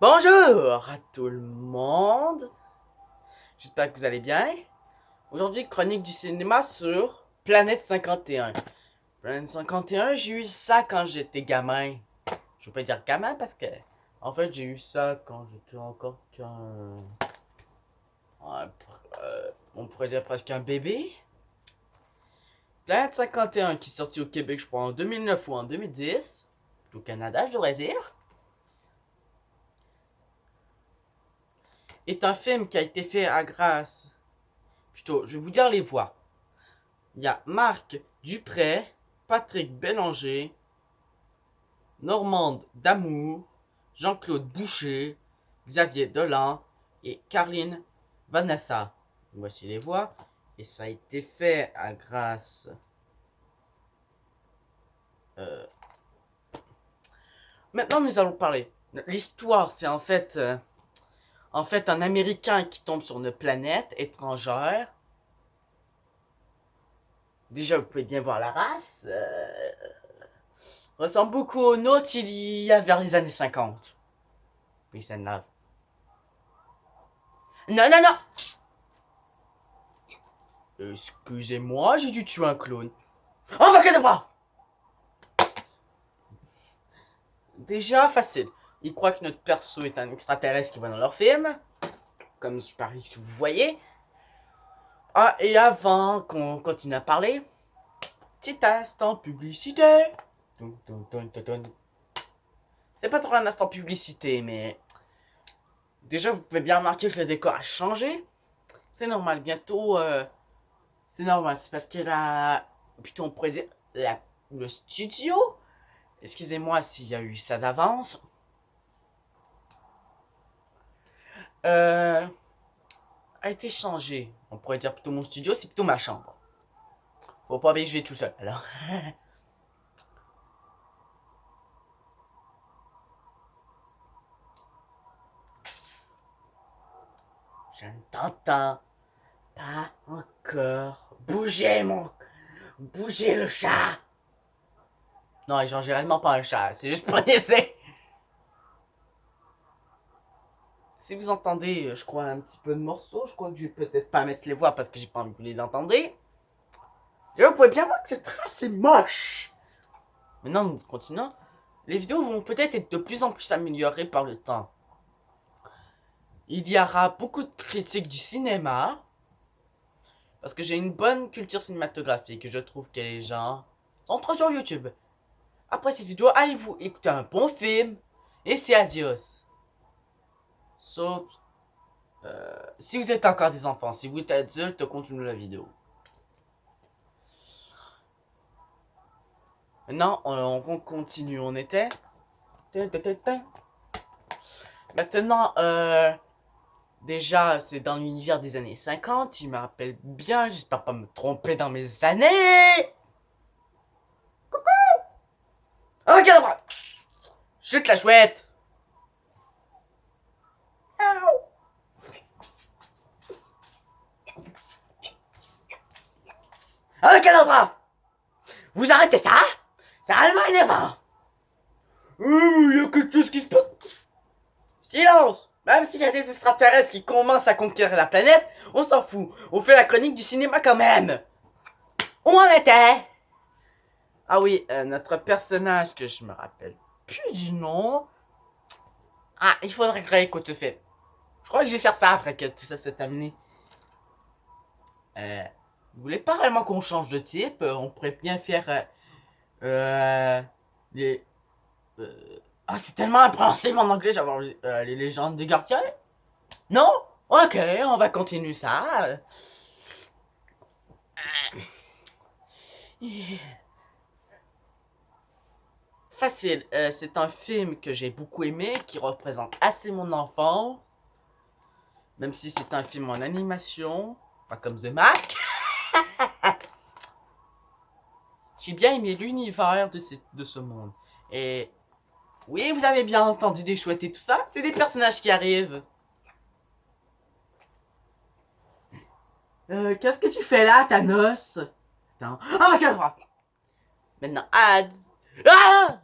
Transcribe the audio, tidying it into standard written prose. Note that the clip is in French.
Bonjour à tout le monde. J'espère que vous allez bien. Aujourd'hui, chronique du cinéma sur Planète 51. Planète 51, j'ai eu ça quand j'étais gamin. Je veux pas dire gamin parce que, en fait, j'ai eu ça quand j'étais encore on pourrait dire presque un bébé. Planète 51 qui est sorti au Québec, je crois, en 2009 ou en 2010. Au Canada, je devrais dire. Est un film qui a été fait à grâce. Plutôt, je vais vous dire les voix. Il y a Marc Duprey, Patrick Bélanger, Normande Damour, Jean-Claude Boucher, Xavier Dolan et Caroline Vanessa. Voici les voix. Et ça a été fait à grâce. Maintenant, nous allons parler. L'histoire, c'est en fait un Américain qui tombe sur une planète étrangère. Déjà, vous pouvez bien voir la race. Ressemble beaucoup aux nôtres il y a vers les années 50. Oui, ça lave. Non, non, non! Excusez-moi, j'ai dû tuer un clone. Oh, va que pas! Déjà, facile. Ils croient que notre perso est un extraterrestre qui va dans leur film. Comme je parie que vous voyez. Ah, et avant qu'on continue à parler, petit instant publicité. C'est pas trop un instant publicité, mais déjà, vous pouvez bien remarquer que le décor a changé. C'est normal, bientôt, c'est normal, c'est parce que plutôt on pourrait dire, le studio, excusez-moi s'il y a eu ça d'avance, a été changé. On pourrait dire plutôt mon studio, c'est plutôt ma chambre. Faut pas oublier que je vais tout seul, alors. Je ne t'entends pas encore. Bougez le chat. Non, genre, j'ai réellement pas un chat, c'est juste pour laisser. Si vous entendez, je crois, un petit peu de morceaux, je crois que je vais peut-être pas mettre les voix parce que j'ai pas envie que vous les entendez. Et là, vous pouvez bien voir que c'est assez moche. Maintenant, nous continuons. Les vidéos vont peut-être être de plus en plus améliorées par le temps. Il y aura beaucoup de critiques du cinéma. Parce que j'ai une bonne culture cinématographique. Et je trouve que les gens sont trop sur YouTube. Après cette vidéo, allez-vous écouter un bon film. Et c'est adios. Sauf si vous êtes encore des enfants. Si vous êtes adulte, continuez la vidéo. Maintenant, on continue. On était. Maintenant, déjà, c'est dans l'univers des années 50. Je me rappelle bien. J'espère pas me tromper dans mes années. Coucou! Oh, regarde-moi! Chute la chouette! Oh, cadavre! Vous arrêtez ça? C'est vraiment énervant! Il y a quelque chose qui se passe. Silence! Même s'il y a des extraterrestres qui commencent à conquérir la planète, on s'en fout. On fait la chronique du cinéma quand même. Où en était? Ah oui, notre personnage que je me rappelle plus du nom. Ah, il faudrait que je réécoute le film. Je crois que je vais faire ça après que tout ça soit terminé. Vous voulez pas vraiment qu'on change de type? On pourrait bien faire les. Ah, c'est tellement impréhensible en anglais, j'avais les légendes des gardiens. Non? Ok, on va continuer ça. Facile, c'est un film que j'ai beaucoup aimé, qui représente assez mon enfance. Même si c'est un film en animation, pas comme The Mask. J'ai bien aimé l'univers de ce monde. Et oui, vous avez bien entendu des chouettes et tout ça, c'est des personnages qui arrivent. Qu'est-ce que tu fais là, Thanos? Attends. Ah, regarde-moi. Maintenant, ads. Ah!